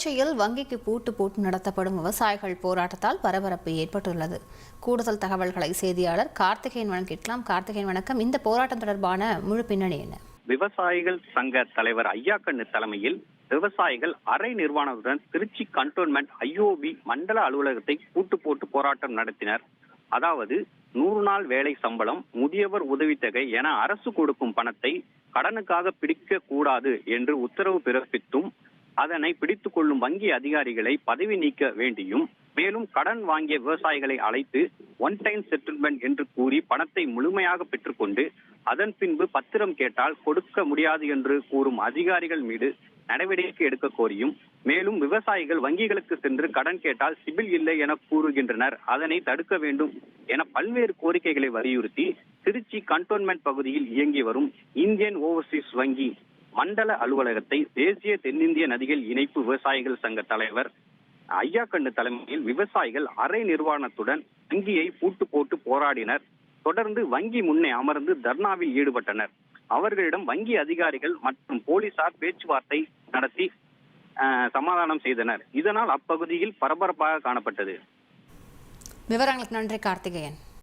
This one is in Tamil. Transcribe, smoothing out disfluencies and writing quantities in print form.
திருச்சியில் வங்கிக்கு பூட்டு போட்டு நடத்தப்படும் விவசாயிகள் போராட்டத்தால் பரபரப்பு ஏற்பட்டுள்ளது. கூடுதல் தகவல்களை செய்தியாளர் கார்த்திகேயன் வழங்கிக்கலாம். கார்த்திகேயன் வணக்கம். இந்த போராட்டம் தொடர்பான முழு பின்னணி என்ன? விவசாயிகள் சங்க தலைவர் ஐயாக்கண்ணு தலைமையில் விவசாயிகள் அரை நிர்வாணத்துடன் திருச்சி கண்டோன்மெண்ட் ஐஓபி மண்டல அலுவலகத்தை பூட்டு போட்டு போராட்டம் நடத்தினர். அதாவது 100 நாள் வேலை சம்பளம், முதியவர் உதவித்தொகை என அரசு கொடுக்கும் பணத்தை கடனுக்காக பிடிக்க கூடாது என்று உத்தரவு பிறப்பித்தும் அதனை பிடித்துக் கொள்ளும் வங்கி அதிகாரிகளை பதவி நீக்க வேண்டியும், மேலும் கடன் வாங்கிய விவசாயிகளை அழைத்து ஒன் டைம் செட்டில்மெண்ட் என்று கூறி பணத்தை முழுமையாக பெற்றுக்கொண்டு அதன் பின்பு பத்திரம் கேட்டால் கொடுக்க முடியாது என்று கூறும் அதிகாரிகள் மீது நடவடிக்கை எடுக்க கோரியும், மேலும் விவசாயிகள் வங்கிகளுக்கு சென்று கடன் கேட்டால் சிபில் இல்லை என கூறுகின்றனர், அதனை தடுக்க வேண்டும் என பல்வேறு கோரிக்கைகளை வலியுறுத்தி திருச்சி கண்டோன்மெண்ட் பகுதியில் இயங்கி வரும் இந்தியன் ஓவர்சீஸ் வங்கி மண்டல அலுவலகத்தை தேசிய தென்னிந்திய நதிகள் இணைப்பு விவசாயிகள் சங்க தலைவர் ஐயாக்கண்ணு தலைமையில் விவசாயிகள் அரை நிர்வாணத்துடன் வங்கியை பூட்டு போட்டு போராடினர். தொடர்ந்து வங்கி முன்னே அமர்ந்து தர்ணாவில் ஈடுபட்டனர். அவர்களிடம் வங்கி அதிகாரிகள் மற்றும் போலீசார் பேச்சுவார்த்தை நடத்தி சமாதானம் செய்தனர். இதனால் அப்பகுதியில் பரபரப்பாக காணப்பட்டது. விவரங்களுக்கு நன்றி கார்த்திகேயன்.